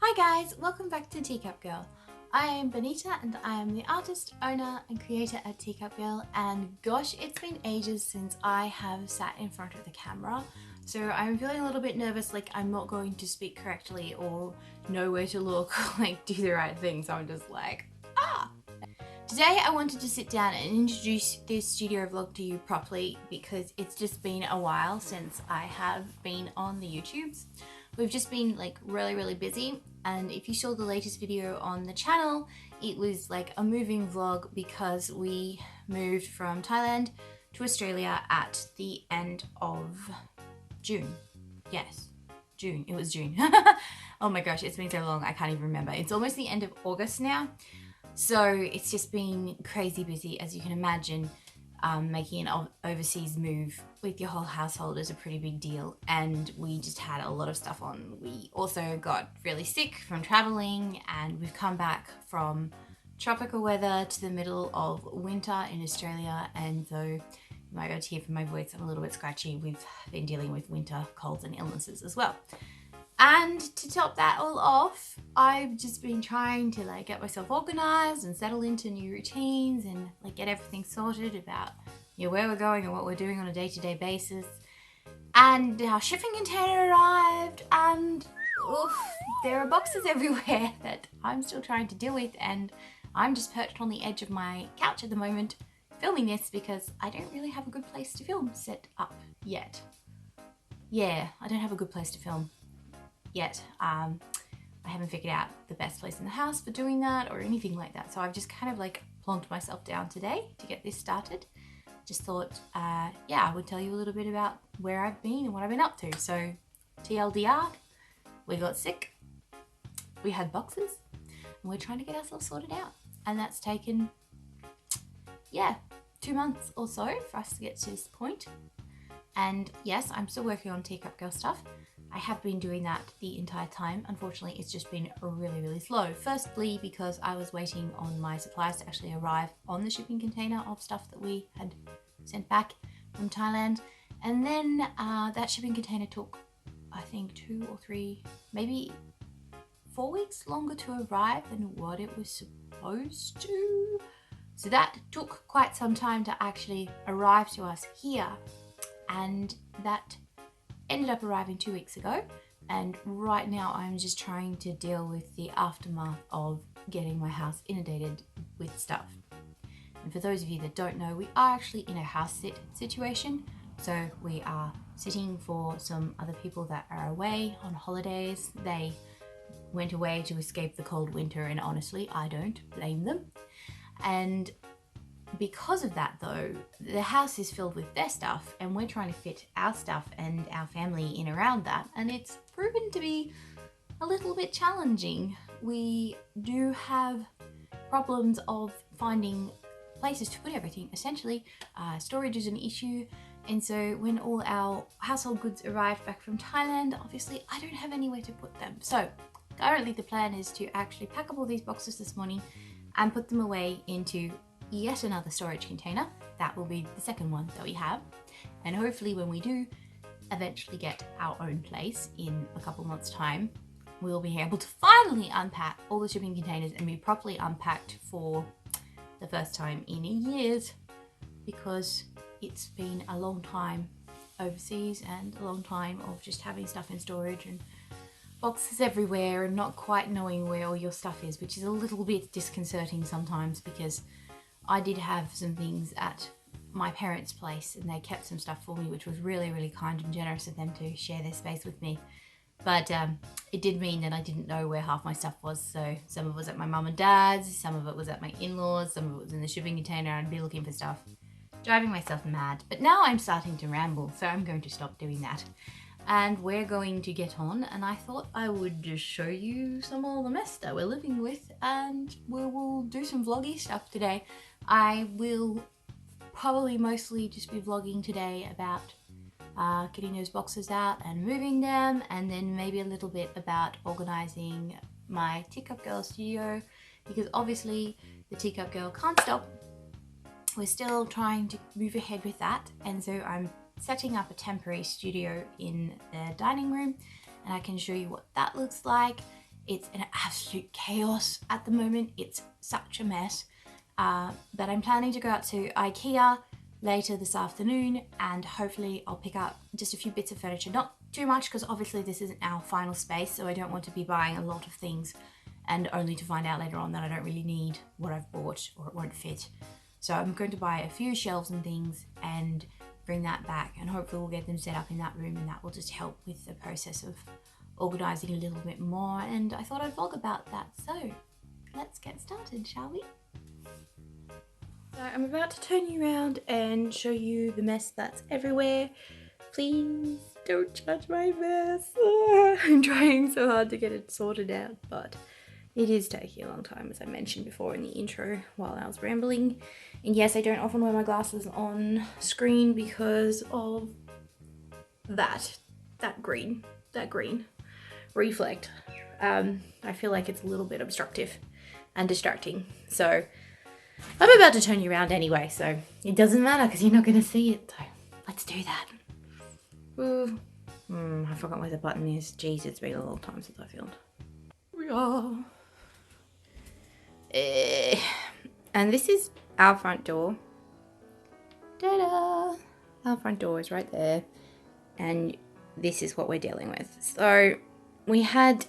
Hi guys, welcome back to Teacup Girl. I am Bonita and I am the artist, owner and creator at Teacup Girl, and gosh, it's been ages since I have sat in front of the camera, so I'm feeling a little bit nervous, like I'm not going to speak correctly or know where to look or like do the right thing, so I'm just like, ah! Today I wanted to sit down and introduce this studio vlog to you properly because it's just been a while since I have been on the YouTubes. We've just been like really busy, and if you saw the latest video on the channel, it was like a moving vlog because we moved from Thailand to Australia at the end of June. Yes, June. It was June. Oh my gosh, it's been so long I can't even remember. It's almost the end of August now. So it's just been crazy busy, as you can imagine. Making an overseas move with your whole household is a pretty big deal, and we just had a lot of stuff on. We also got really sick from traveling, and we've come back from tropical weather to the middle of winter in Australia, and though you might be able to hear from my voice I'm a little bit scratchy, we've been dealing with winter colds and illnesses as well. And to top that all off, I've just been trying to like get myself organized and settle into new routines and like get everything sorted about where we're going and what we're doing on a day-to-day basis. And our shipping container arrived, and oof, there are boxes everywhere that I'm still trying to deal with, and I'm just perched on the edge of my couch at the moment filming this because I don't really have a good place to film set up yet. Yeah, I don't have a good place to film yet. I haven't figured out the best place in the house for doing that or anything like that. So I've just kind of like plonked myself down today to get this started. Just thought, yeah, I would tell you a little bit about where I've been and what I've been up to. So TLDR, we got sick, we had boxes, and we're trying to get ourselves sorted out. And that's taken, yeah, 2 months or so for us to get to this point. And yes, I'm still working on Teacup Girl stuff. I have been doing that the entire time. Unfortunately, it's just been really slow. Firstly, because I was waiting on my supplies to actually arrive on the shipping container of stuff that we had sent back from Thailand. And then that shipping container took, I think, 2 or 3, maybe 4 weeks longer to arrive than what it was supposed to. So that took quite some time to actually arrive to us here. And that ended up arriving 2 weeks ago, and right now I'm just trying to deal with the aftermath of getting my house inundated with stuff. And for those of you that don't know, we are actually in a house sit situation, so we are sitting for some other people that are away on holidays. They went away to escape the cold winter, and honestly, I don't blame them. And because of that though, the house is filled with their stuff, and we're trying to fit our stuff and our family in around that, and it's proven to be a little bit challenging. We do have problems of finding places to put everything. Essentially, storage is an issue, and so when all our household goods arrived back from Thailand, obviously I don't have anywhere to put them. So currently the plan is to actually pack up all these boxes this morning and put them away into yet another storage container. That will be the second one that we have, and hopefully when we do eventually get our own place in a couple months time, we'll be able to finally unpack all the shipping containers and be properly unpacked for the first time in years, because it's been a long time overseas and a long time of just having stuff in storage and boxes everywhere and not quite knowing where all your stuff is, which is a little bit disconcerting sometimes, because I did have some things at my parents' place and they kept some stuff for me, which was really kind and generous of them to share their space with me. But it did mean that I didn't know where half my stuff was, so some of it was at my mum and dad's, some of it was at my in-laws, some of it was in the shipping container. I'd be looking for stuff, driving myself mad. But now I'm starting to ramble, so I'm going to stop doing that. And we're going to get on, and I thought I would just show you some of the mess that we're living with, and we will do some vloggy stuff today. I will probably mostly just be vlogging today about getting those boxes out and moving them, and then maybe a little bit about organizing my Teacup Girl studio, because obviously the Teacup Girl can't stop. We're still trying to move ahead with that, and so I'm setting up a temporary studio in the dining room, and I can show you what that looks like. It's an absolute chaos at the moment. It's such a mess. But I'm planning to go out to Ikea later this afternoon, and hopefully I'll pick up just a few bits of furniture. Not too much, because obviously this isn't our final space, so I don't want to be buying a lot of things and only to find out later on that I don't really need what I've bought or it won't fit. So I'm going to buy a few shelves and things and bring that back, and hopefully we'll get them set up in that room, and that will just help with the process of organising a little bit more. And I thought I'd vlog about that, so let's get started, shall we? So I'm about to turn you around and show you the mess that's everywhere. Please don't judge my mess. I'm trying so hard to get it sorted out, but it is taking a long time, as I mentioned before in the intro while I was rambling. And yes, I don't often wear my glasses on screen because of that green reflect. I feel like it's a little bit obstructive and distracting. So I'm about to turn you around anyway, so it doesn't matter because you're not going to see it. So let's do that. Ooh. I forgot where the button is. Jeez, it's been a long time since I filmed. We are. And this is our front door. Ta-da! Our front door is right there. And this is what we're dealing with. So we had,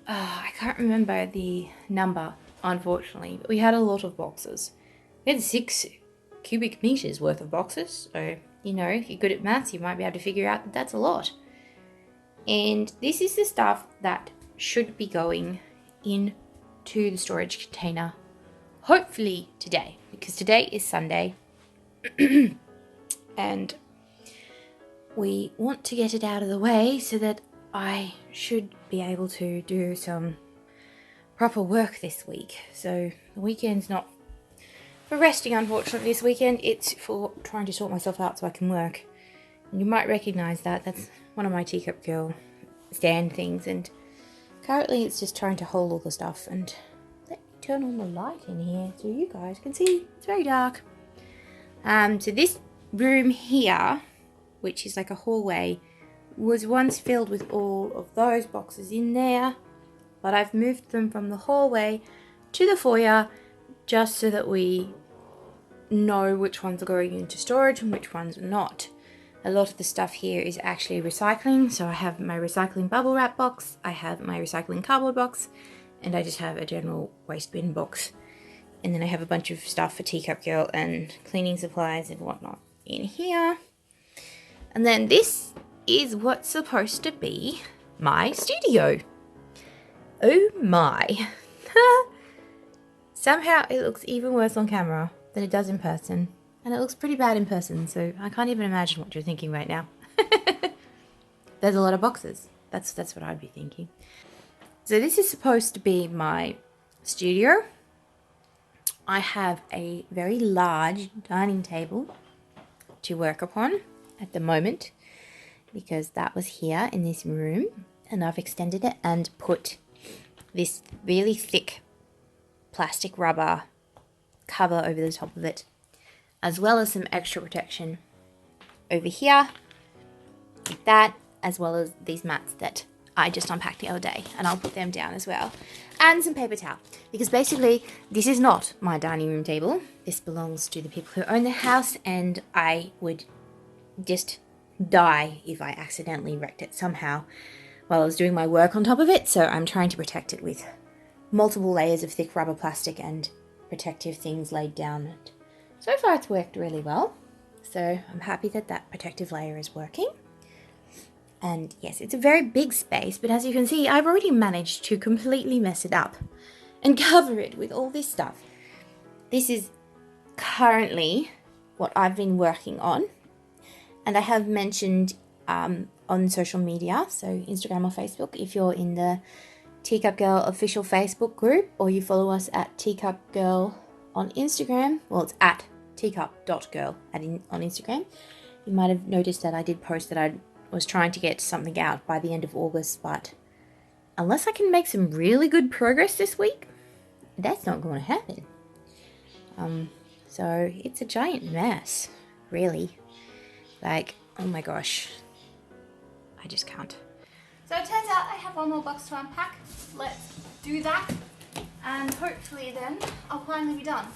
I can't remember the number, unfortunately, but we had a lot of boxes. We had 6 cubic meters worth of boxes. So, you know, if you're good at maths, you might be able to figure out that that's a lot. And this is the stuff that should be going into the storage container, hopefully today, because today is Sunday. And we want to get it out of the way so that I should be able to do some proper work this week. So the weekend's not for resting, unfortunately. This weekend it's for trying to sort myself out so I can work. And you might recognise that. That's one of my Teacup Girl stand things, and currently it's just trying to hold all the stuff. And let me turn on the light in here so you guys can see. It's very dark. So this room here, which is like a hallway, was once filled with all of those boxes in there, but I've moved them from the hallway to the foyer just so that we know which ones are going into storage and which ones are not. A lot of the stuff here is actually recycling, so I have my recycling bubble wrap box, I have my recycling cardboard box, and I just have a general waste bin box. And then I have a bunch of stuff for Teacup Girl and cleaning supplies and whatnot in here. And then this is what's supposed to be my studio. Oh my. Somehow it looks even worse on camera than it does in person. And it looks pretty bad in person, so I can't even imagine what you're thinking right now. There's a lot of boxes. That's what I'd be thinking. So this is supposed to be my studio. I have a very large dining table to work upon at the moment, because that was here in this room, and I've extended it and put this really thick plastic rubber cover over the top of it, as well as some extra protection over here, like that, as well as these mats that I just unpacked the other day, and I'll put them down as well, and some paper towel, because basically this is not my dining room table. This belongs to the people who own the house, and I would just die if I accidentally wrecked it somehow while I was doing my work on top of it. So I'm trying to protect it with multiple layers of thick rubber plastic and protective things laid down. And so far it's worked really well, so I'm happy that that protective layer is working. And yes, it's a very big space, but as you can see, I've already managed to completely mess it up and cover it with all this stuff. This is currently what I've been working on, and I have mentioned on social media, so Instagram or Facebook, if you're in the Teacup Girl official Facebook group, or you follow us at Teacup Girl on Instagram. Well, it's at teacup.girl on Instagram. You might have noticed that I did post that I was trying to get something out by the end of August, but unless I can make some really good progress this week, that's not going to happen. So it's a giant mess, really. Like, oh my gosh, I just can't. So it turns out I have one more box to unpack. Let's do that, and hopefully then I'll finally be done.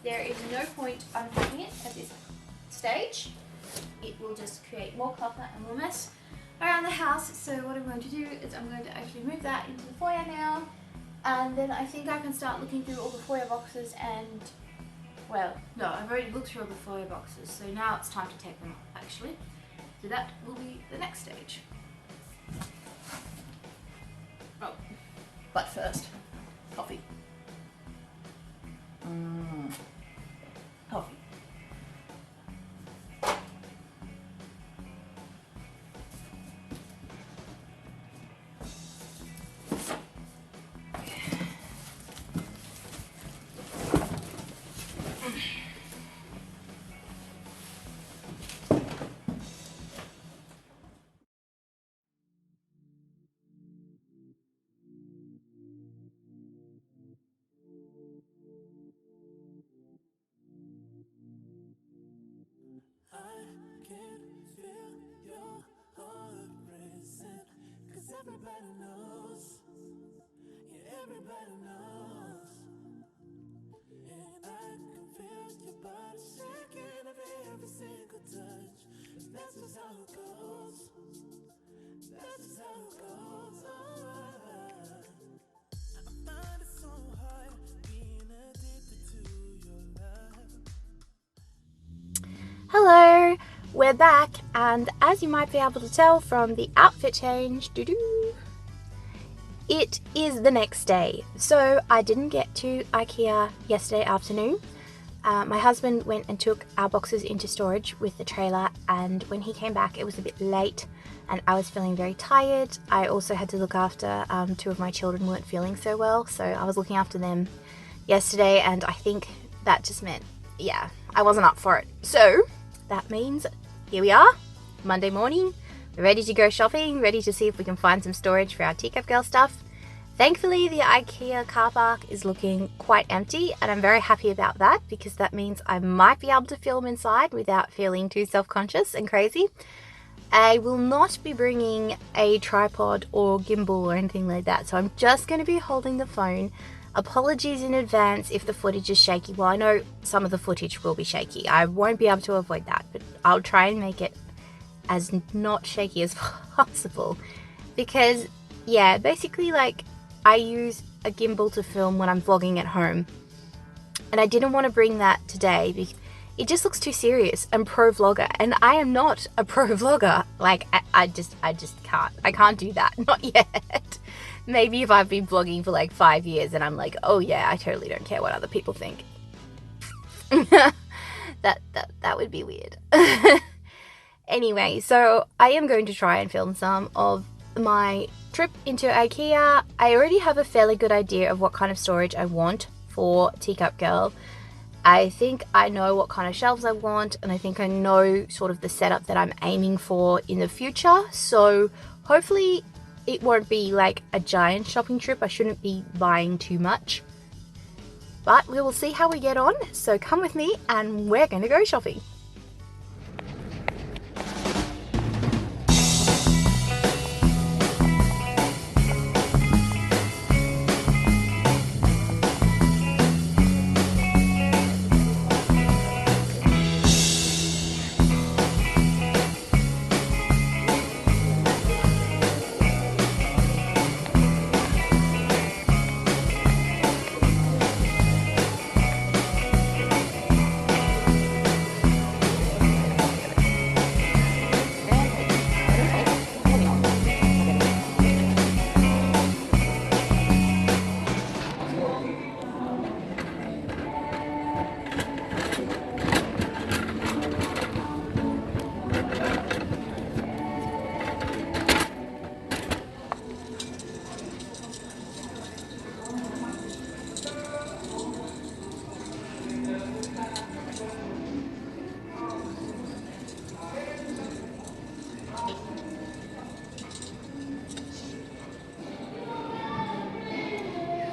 There is no point unpacking it at this stage. It will just create more clutter and more mess around the house. So what I'm going to do is I'm going to actually move that into the foyer now, and then I think I can start looking through all the foyer boxes and, well, no, I've already looked through all the foyer boxes, so now it's time to take them up actually. So that will be the next stage. Oh, but first, coffee. Coffee. Everybody knows, yeah, everybody knows. And I can feel your body shaking every single touch. And that's just how it goes. That's just how it goes. I find it so hard being addicted to your love. Hello, we're back, and as you might be able to tell from the outfit change, it is the next day. So I didn't get to Ikea yesterday afternoon. My husband went and took our boxes into storage with the trailer, and when he came back it was a bit late and I was feeling very tired. I also had to look after two of my children weren't feeling so well, so I was looking after them yesterday, and I think that just meant, yeah, I wasn't up for it. So that means here we are, Monday morning. We're ready to go shopping, ready to see if we can find some storage for our Teacup Girl stuff. Thankfully, the Ikea car park is looking quite empty, and I'm very happy about that because that means I might be able to film inside without feeling too self-conscious and crazy. I will not be bringing a tripod or gimbal or anything like that, so I'm just going to be holding the phone. Apologies in advance if the footage is shaky. Well, I know some of the footage will be shaky. I won't be able to avoid that, but I'll try and make it as not shaky as possible because, yeah, basically, like, I use a gimbal to film when I'm vlogging at home, and I didn't want to bring that today because it just looks too serious and pro vlogger, and I am not a pro vlogger. Like, I just can't do that, not yet. Maybe if I've been vlogging for like 5 years and I'm like, oh yeah, I totally don't care what other people think. that would be weird. Anyway, so I am going to try and film some of my trip into Ikea. I already have a fairly good idea of what kind of storage I want for Teacup Girl. I think I know what kind of shelves I want, and I think I know sort of the setup that I'm aiming for in the future. So hopefully it won't be like a giant shopping trip. I shouldn't be buying too much. But we will see how we get on. So come with me and we're going to go shopping.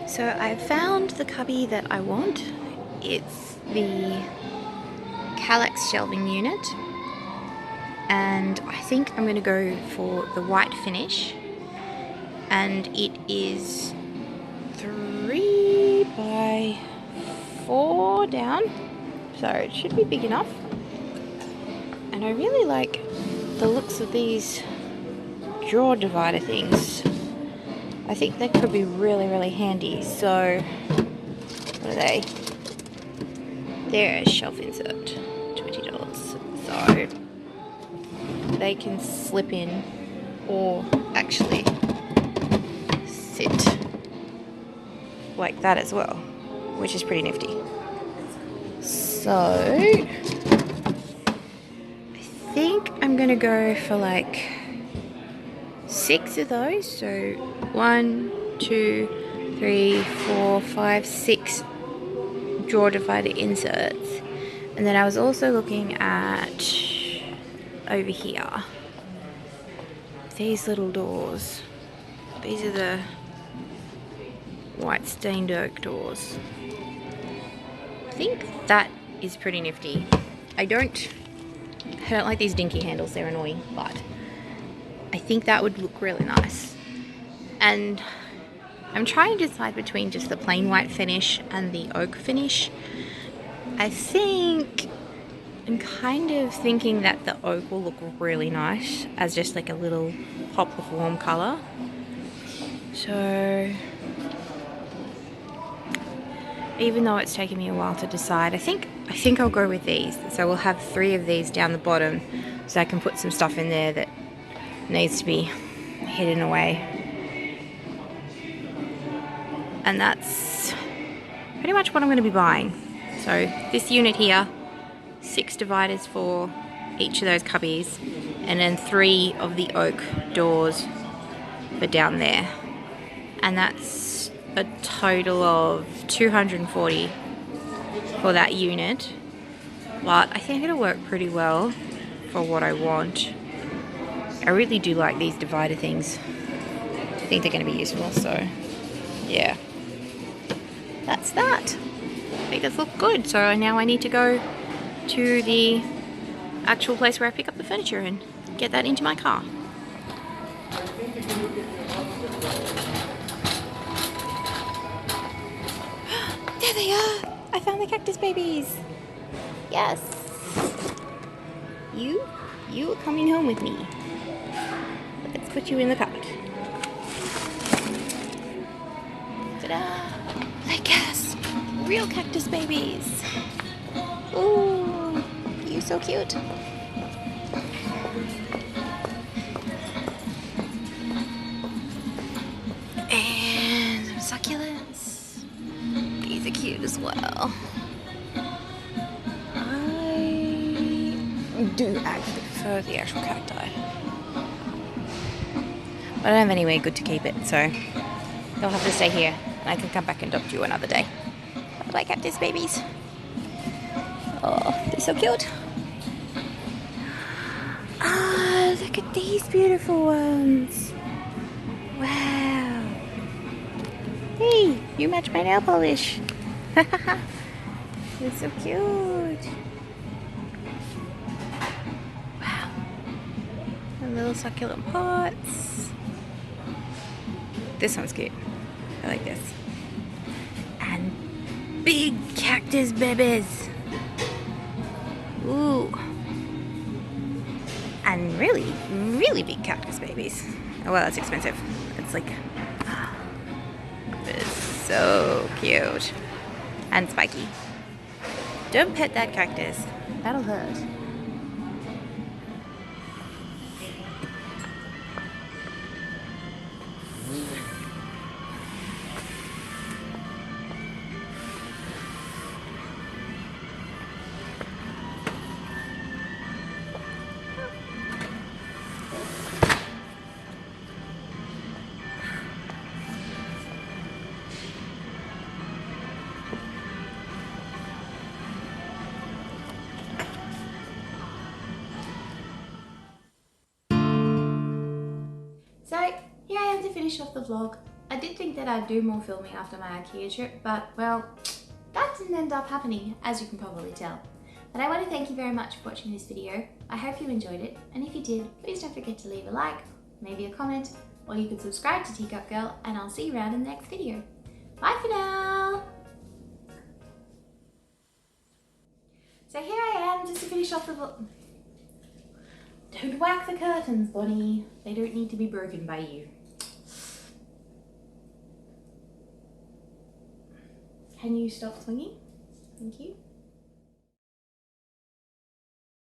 So I found the cubby that I want. It's the Kallax shelving unit, and I think I'm going to go for the white finish, and it is 3 by 4 down, so it should be big enough. And I really like the looks of these drawer divider things. I think they could be really handy. So what are they? They're a shelf insert, $20. So they can slip in or actually sit like that as well, which is pretty nifty. So I think I'm gonna go for like 6 of those. So 1, 2, 3, 4, 5, 6 drawer divider inserts. And then I was also looking at over here, these little doors. These are the white stained oak doors. I think that is pretty nifty. I don't like these dinky handles, they're annoying, but I think that would look really nice. And I'm trying to decide between just the plain white finish and the oak finish. I think I'm kind of thinking that the oak will look really nice as just like a little pop of warm colour. So even though it's taken me a while to decide, I think I'll go with these. So we'll have 3 of these down the bottom, so I can put some stuff in there that needs to be hidden away. And that's pretty much what I'm going to be buying. So this unit here, 6 dividers for each of those cubbies, and then 3 of the oak doors for down there. And that's a total of $240 for that unit. But I think it'll work pretty well for what I want. I really do like these divider things. I think they're going to be useful, so yeah. That's that. Make this look good. So now I need to go to the actual place where I pick up the furniture and get that into my car. There they are! I found the cactus babies! Yes! You are coming home with me. Let's put you in the cart. Ta-da! Like yes! Real cactus babies! Ooh! You're so cute! And some succulents. These are cute as well. I do actually prefer the actual cacti. But I don't have anywhere good to keep it, so they'll have to stay here and I can come back and adopt you another day. Bye cactus babies. Oh, they're so cute. Ah, look at these beautiful ones. Wow. Hey, you match my nail polish. It's so cute. Wow. And little succulent pots. This one's cute. I like this. And big cactus babies. Ooh. And really big cactus babies. Oh well, that's expensive. It's like, it's so cute. And spiky. Don't pet that cactus. That'll hurt. So here I am to finish off the vlog. I did think that I'd do more filming after my Ikea trip, but well, that didn't end up happening, as you can probably tell. But I want to thank you very much for watching this video. I hope you enjoyed it, and if you did, please don't forget to leave a like, maybe a comment, or you could subscribe to Teacup Girl, and I'll see you around in the next video. Bye for now! So here I am, just to finish off the vlog. Don't whack the curtains, Bonnie. They don't need to be broken by you. Can you stop swinging? Thank you.